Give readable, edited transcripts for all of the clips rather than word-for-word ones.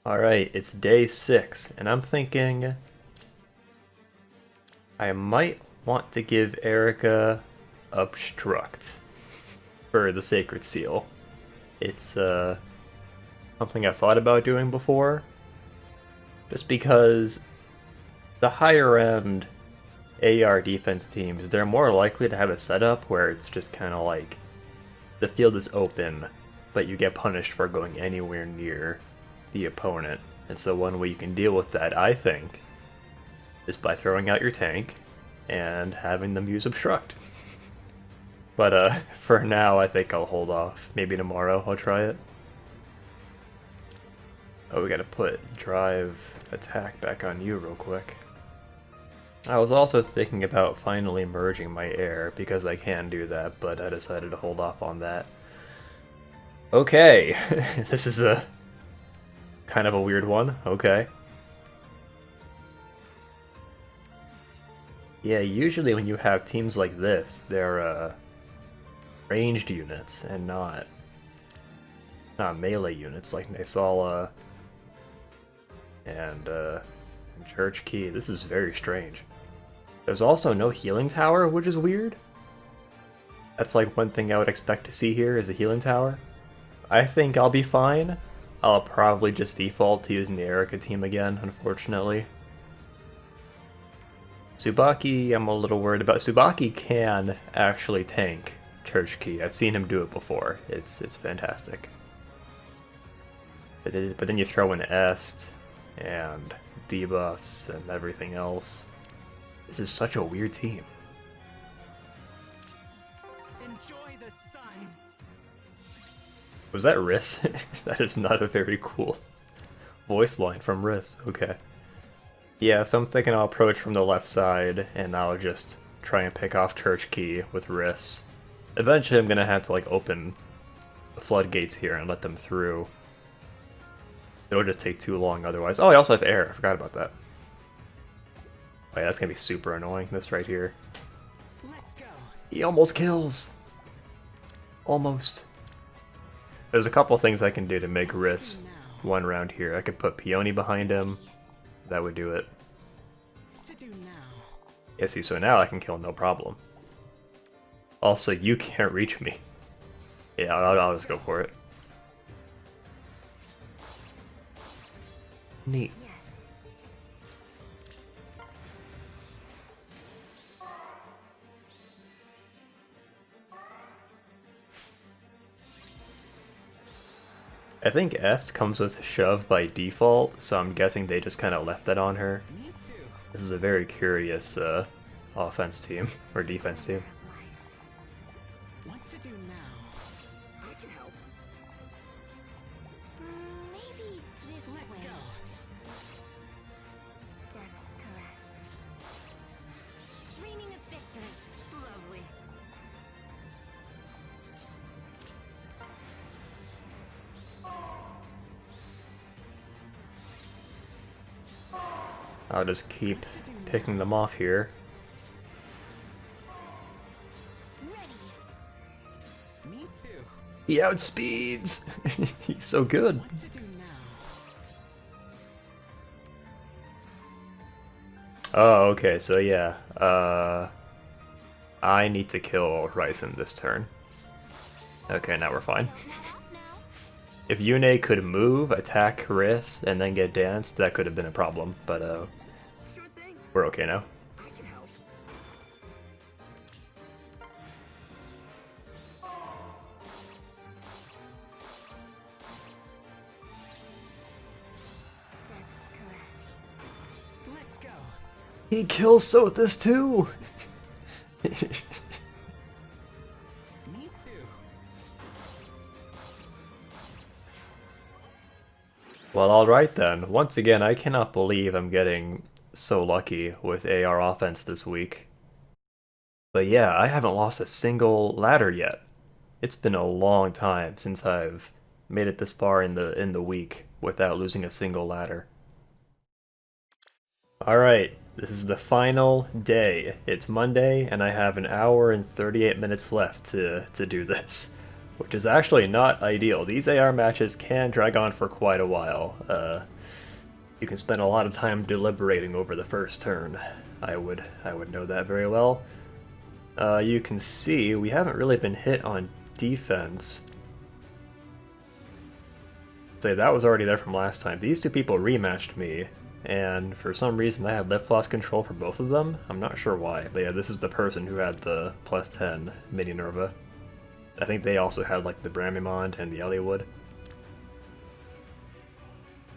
Alright, it's day 6, and I'm thinking I might want to give Erica Obstruct for the Sacred Seal. It's something I've thought about doing before, just because the higher end AR defense teams, they're more likely to have a setup where it's just kind of like the field is open, but you get punished for going anywhere near the opponent. And so one way you can deal with that, I think, is by throwing out your tank and having them use Obstruct. But for now, I think I'll hold off. Maybe tomorrow I'll try it. Oh, we gotta put drive attack back on you real quick. I was also thinking about finally merging my air, because I can do that, but I decided to hold off on that. Okay, this is a kind of a weird one. Okay. Yeah, usually when you have teams like this, they're ranged units and not melee units like Nasala and Church Key. This is very strange. There's also no healing tower, which is weird. That's like one thing I would expect to see here is a healing tower. I think I'll be fine. I'll probably just default to using the Erica team again, unfortunately. Tsubaki, I'm a little worried about. Tsubaki can actually tank Church Key. I've seen him do it before. It's fantastic. But then you throw in Est and debuffs and everything else. This is such a weird team. Enjoy the sun. Was that Rhys? That is not a very cool voice line from Rhys. Okay. Yeah, so I'm thinking I'll approach from the left side, and I'll just try and pick off Church Key with Rhys. Eventually I'm gonna have to like open the floodgates here and let them through. It'll just take too long otherwise. Oh, I also have air. I forgot about that. Oh yeah, that's gonna be super annoying, this right here. Let's go. He almost kills! Almost. There's a couple things I can do to make Rhys one round here. I could put Peony behind him. That would do it. To do now. Yeah, see, so now I can kill no problem. Also, you can't reach me. Yeah, I'll just go for it. Neat. Yes. I think Est comes with Shove by default, so I'm guessing they just kind of left that on her. Me too. This is a very curious offense team, or defense team. What to do now? I can help. Maybe this Let's way. go. Death's caress. Dreaming of victory. Lovely. I'll just keep picking them off here. Ready. Me too. He outspeeds! He's so good. What to do now? Oh, okay, so yeah. I need to kill Rhys in this turn. Okay, now we're fine. If Yune could move, attack Rhys, and then get danced, that could have been a problem, but Sure thing. we're okay now. I can help. Death's caress. Let's go. He kills Sothis too! Me too. Well, alright then. Once again, I cannot believe I'm getting so lucky with AR offense this week. But yeah, I haven't lost a single ladder yet. It's been a long time since I've made it this far in the week without losing a single ladder. Alright, this is the final day. It's Monday, and I have an hour and 38 minutes left to do this. which is actually not ideal. These AR matches can drag on for quite a while. You can spend a lot of time deliberating over the first turn. I would know that very well. You can see we haven't really been hit on defense. So that was already there from last time. These two people rematched me, and for some reason I had lift loss control for both of them. I'm not sure why, but yeah, this is the person who had the plus 10 Mini Nerva. I think they also had like the Bramimond and the Eliwood.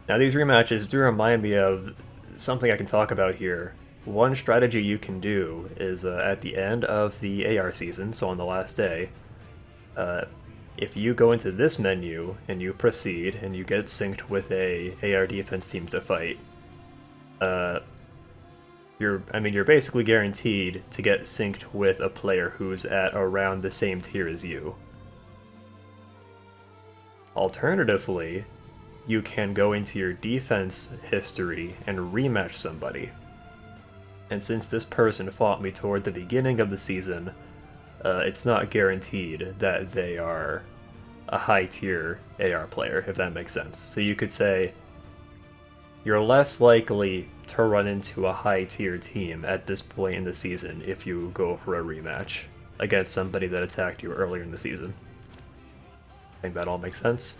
Now these rematches do remind me of something I can talk about here. One strategy you can do is at the end of the AR season, so on the last day, if you go into this menu and you proceed and you get synced with a AR defense team to fight, you're basically guaranteed to get synced with a player who's at around the same tier as you. Alternatively, you can go into your defense history and rematch somebody. And since this person fought me toward the beginning of the season, it's not guaranteed that they are a high-tier AR player, if that makes sense. So you could say, you're less likely to run into a high-tier team at this point in the season if you go for a rematch against somebody that attacked you earlier in the season. I think that all makes sense.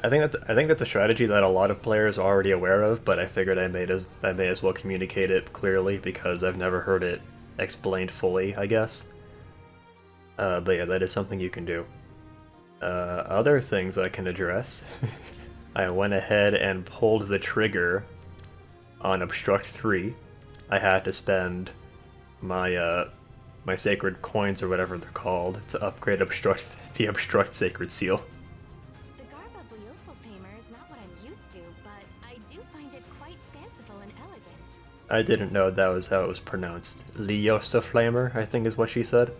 I think that's a strategy that a lot of players are already aware of, but I figured I may as well communicate it clearly because I've never heard it explained fully, I guess. But yeah, that is something you can do. Other things I can address. I went ahead and pulled the trigger on Obstruct 3. I had to spend my my sacred coins or whatever they're called to upgrade the Obstruct Sacred Seal. The garb of Leosel Famer is not what I'm used to, but I do find it quite fanciful and elegant. I didn't know that was how it was pronounced. Leosaflamer, I think is what she said.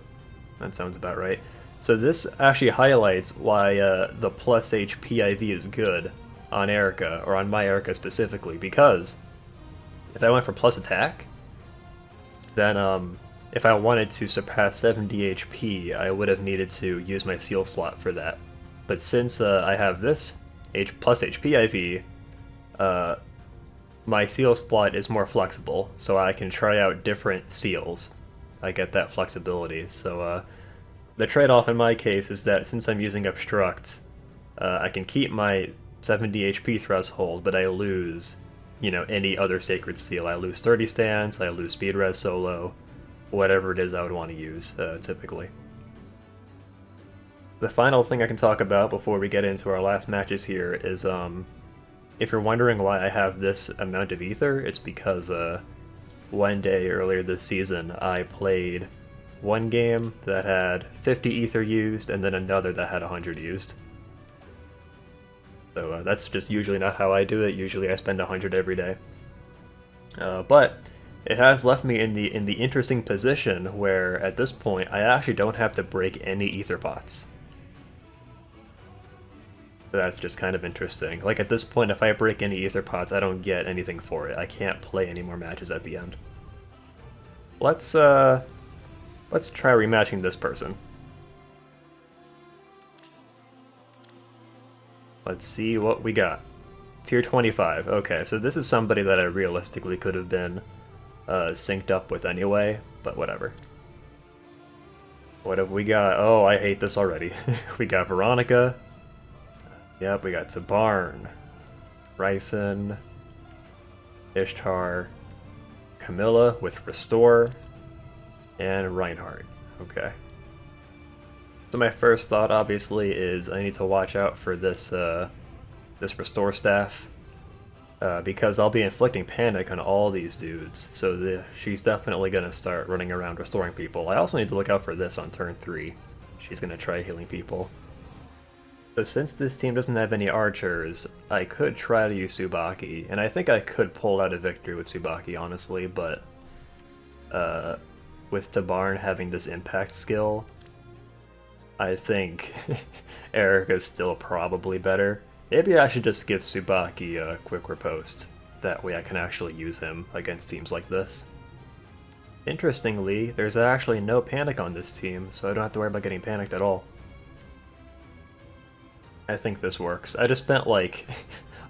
That sounds about right. So this actually highlights why the plus HP IV is good on Erica, or on my Erica specifically, because if I went for plus attack, then if I wanted to surpass 70 HP, I would have needed to use my seal slot for that. But since I have this plus HP IV, my seal slot is more flexible, so I can try out different seals. I get that flexibility. So the trade-off in my case is that since I'm using Obstruct, I can keep my 70 HP threshold, but I lose, any other Sacred Seal. I lose 30 stands, I lose Speed Res Solo, whatever it is I would want to use, typically. The final thing I can talk about before we get into our last matches here is, if you're wondering why I have this amount of Aether, it's because one day earlier this season I played one game that had 50 Aether used and then another that had 100 used. So that's just usually not how I do it. Usually I spend 100 every day. But it has left me in the interesting position where at this point I actually don't have to break any Aether pots. So that's just kind of interesting. Like at this point, if I break any Aether pots, I don't get anything for it. I can't play any more matches at the end. Let's try rematching this person. Let's see what we got. Tier 25. Okay, so this is somebody that I realistically could have been synced up with anyway, but whatever. What have we got? Oh, I hate this already. We got Veronica. Yep, we got Tabarn, Rhys, Ishtar, Camilla with Restore, and Reinhardt. Okay. So my first thought, obviously, is I need to watch out for this this Restore staff, because I'll be inflicting panic on all these dudes. So she's definitely gonna start running around restoring people. I also need to look out for this on turn 3. She's gonna try healing people. So since this team doesn't have any archers, I could try to use Tsubaki, and I think I could pull out a victory with Tsubaki, honestly, but with Tabarn having this impact skill, I think Erica's still probably better. Maybe I should just give Tsubaki a quick riposte. That way I can actually use him against teams like this. Interestingly, there's actually no panic on this team, so I don't have to worry about getting panicked at all. I think this works. I just spent like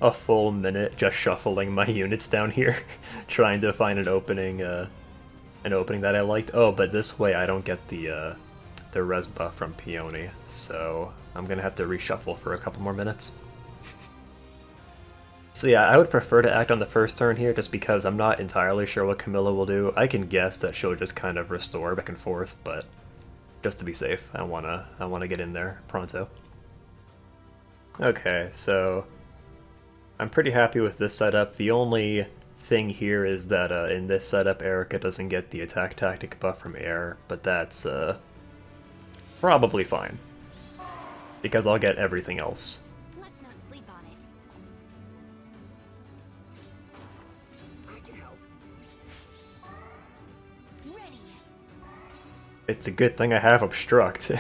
a full minute just shuffling my units down here, trying to find an opening that I liked. Oh, but this way I don't get the res buff from Peony, so I'm gonna have to reshuffle for a couple more minutes. So yeah, I would prefer to act on the first turn here, just because I'm not entirely sure what Camilla will do. I can guess that she'll just kind of restore back and forth, but just to be safe, I wanna get in there pronto. Okay, so I'm pretty happy with this setup. The only thing here is that in this setup, Erica doesn't get the attack tactic buff from air, but that's probably fine, because I'll get everything else. Let's not sleep on it. I can help. Ready. It's a good thing I have Obstruct.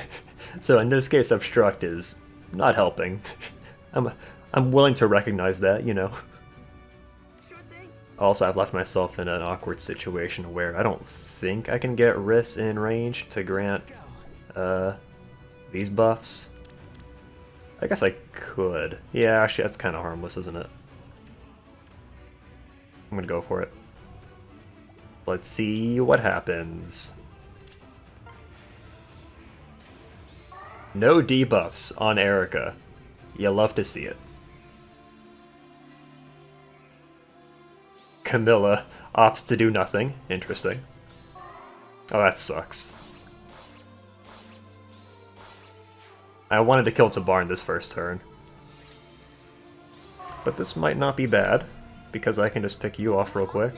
So in this case, Obstruct is not helping. I'm willing to recognize that, you know. Sure thing. Also, I've left myself in an awkward situation where I don't think I can get Rhys in range to grant these buffs. I guess I could. Yeah, actually, that's kind of harmless, isn't it? I'm gonna go for it. Let's see what happens. No debuffs on Erica. You love to see it. Camilla opts to do nothing. Interesting. Oh, that sucks. I wanted to kill Tabarn this first turn. But this might not be bad, because I can just pick you off real quick.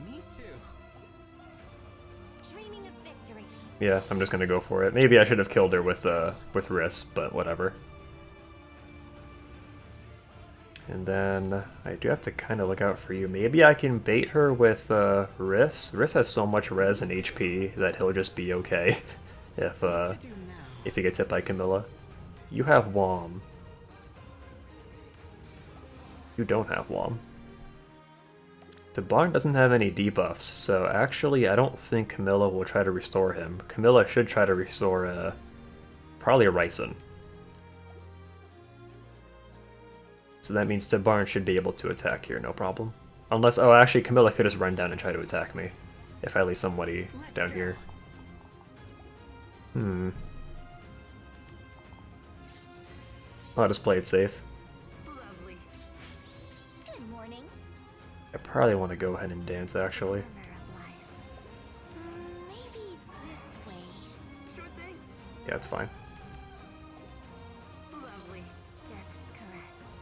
Me too. Dreaming of victory. Yeah, I'm just gonna go for it. Maybe I should have killed her with Rhys, but whatever. And then I do have to kind of look out for you. Maybe I can bait her with Rhys. Rhys has so much res and HP that he'll just be okay if What to do now? if he gets hit by Camilla. You have Wom. You don't have Wom. Tabarn doesn't have any debuffs, so actually I don't think Camilla will try to restore him. Camilla should try to restore probably a Rhysson. So that means Tabarn should be able to attack here, no problem. Unless, oh, actually, Camilla could just run down and try to attack me. If I leave somebody down here. I'll just play it safe. Lovely. Good morning. I probably want to go ahead and dance, actually. Glimmer of life. Maybe this way. Sure thing. Yeah, it's fine. Lovely. Death's caress.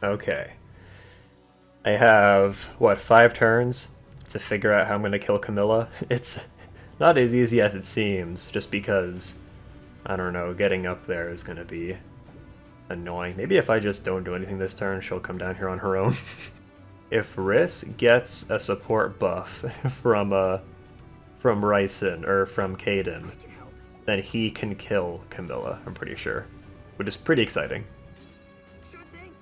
Okay. I have, what, 5 turns to figure out how I'm going to kill Camilla? It's not as easy as it seems, just because, I don't know, getting up there is going to be annoying. Maybe if I just don't do anything this turn, she'll come down here on her own. If Rhys gets a support buff from Rhysson, or from Caden, I can help. then he can kill Camilla, I'm pretty sure. Which is pretty exciting. Sure thing.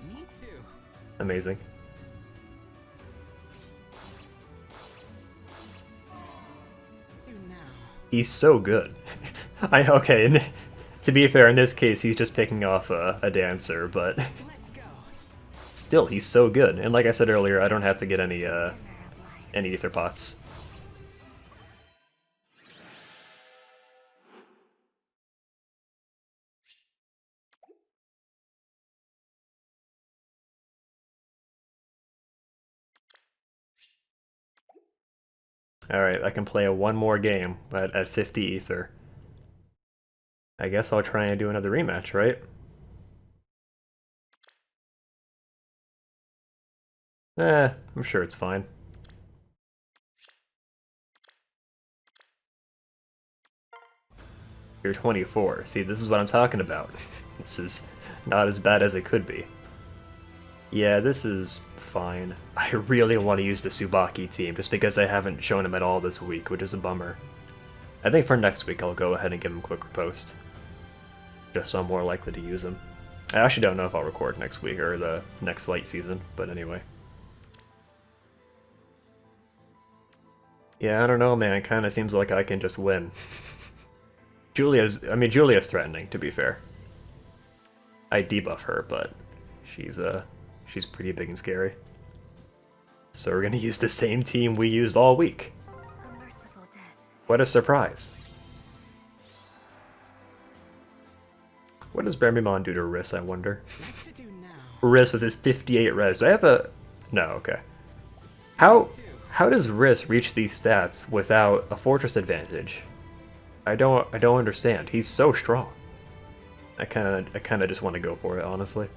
Me too. Amazing. Do now. He's so good. Okay, and to be fair, in this case, he's just picking off a dancer, but Let's go. still, he's so good. And like I said earlier, I don't have to get any Glimmer of life. ether pots. Alright, I can play one more game at 50 ether. I guess I'll try and do another rematch, right? I'm sure it's fine. You're 24. See, this is what I'm talking about. This is not as bad as it could be. Yeah, this is fine. I really want to use the Tsubaki team, just because I haven't shown him at all this week, which is a bummer. I think for next week I'll go ahead and give him quick post, just so I'm more likely to use him. I actually don't know if I'll record next week or the next light season, but anyway. Yeah, I don't know, man. It kind of seems like I can just win. Julia's threatening, to be fair. I debuff her, but she's pretty big and scary. So we're gonna use the same team we used all week. A merciful death. What a surprise. What does Bermimon do to Rhys, I wonder? What to do now? Rhys with his 58 res. Do I have a... No, okay. How does Rhys reach these stats without a fortress advantage? I don't understand. He's so strong. I kinda just want to go for it, honestly.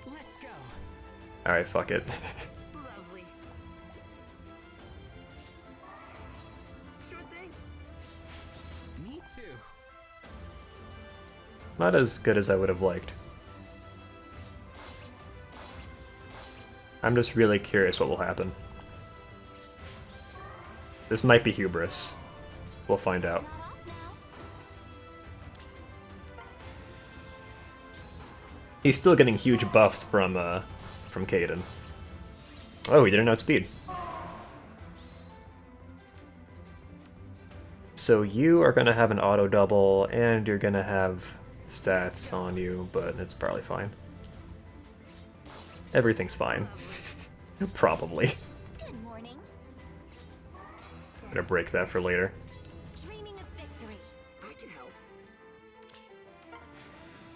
Let's go. Alright, fuck it. Lovely. Sure thing. Me too. Not as good as I would have liked. I'm just really curious what will happen. This might be hubris. We'll find out. Not off now. He's still getting huge buffs from Caden. Oh, he didn't outspeed. So you are gonna have an auto double, and you're gonna have stats on you, but it's probably fine. Everything's fine. Probably. Good morning. I'm gonna break that for later. Dreaming of victory. I can help.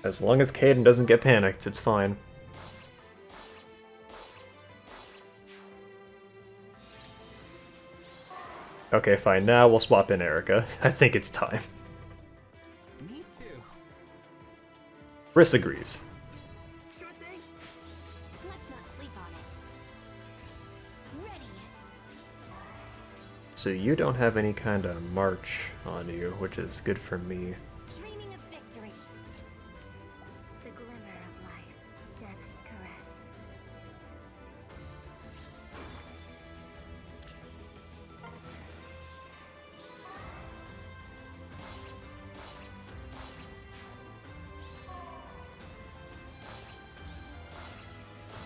As long as Caden doesn't get panicked, it's fine. Okay, fine. Now we'll swap in Erica. I think it's time. Me too. Rhys agrees. Sure thing. Let's not sleep on it. Ready. So you don't have any kind of march on you, which is good for me. Dreaming of victory. The glimmer of life. Death's caress.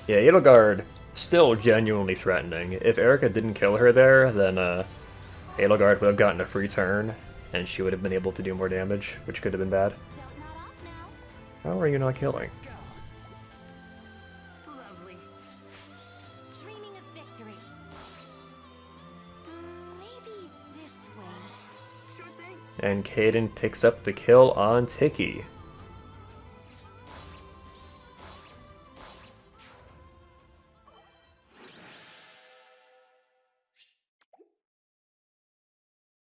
Yeah, Edelgard, still genuinely threatening. If Erica didn't kill her there, then Edelgard would have gotten a free turn, and she would have been able to do more damage, which could have been bad. Don't not off now. How are you not killing? Let's go. Lovely. Dreaming of victory. Maybe this way. Sure thing. And Caden picks up the kill on Tiki.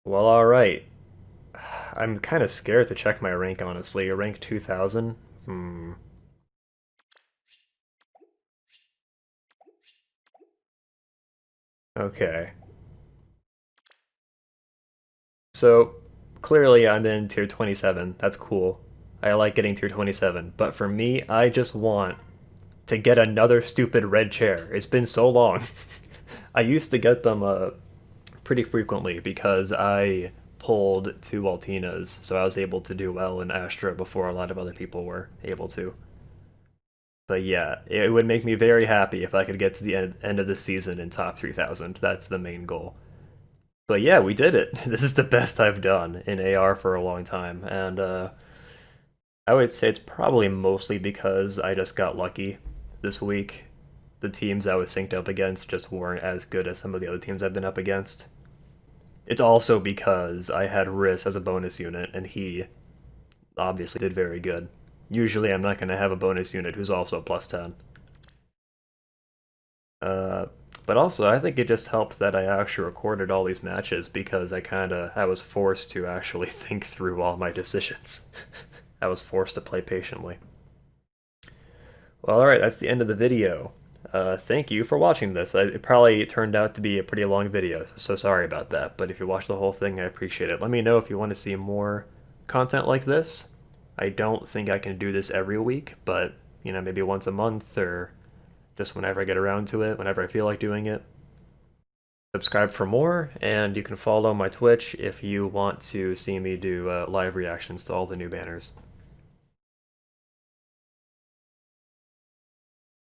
Well, alright. I'm kind of scared to check my rank, honestly. A rank 2000? Okay. So, clearly I'm in tier 27. That's cool. I like getting tier 27. But for me, I just want to get another stupid red chair. It's been so long. I used to get them pretty frequently because I pulled 2 Altinas, so I was able to do well in Astra before a lot of other people were able to. But yeah, it would make me very happy if I could get to the end of the season in top 3000. That's the main goal. But yeah, we did it. This is the best I've done in AR for a long time, and I would say it's probably mostly because I just got lucky this week. The teams I was synced up against just weren't as good as some of the other teams I've been up against. It's also because I had Rhys as a bonus unit, and he obviously did very good. Usually I'm not going to have a bonus unit who's also plus 10. But also, I think it just helped that I actually recorded all these matches because I was forced to actually think through all my decisions. I was forced to play patiently. Well, alright, that's the end of the video. Thank you for watching this. It probably turned out to be a pretty long video, so sorry about that, but if you watched the whole thing, I appreciate it. Let me know if you want to see more content like this. I don't think I can do this every week, but, you know, maybe once a month or just whenever I get around to it, whenever I feel like doing it. Subscribe for more, and you can follow my Twitch if you want to see me do live reactions to all the new banners.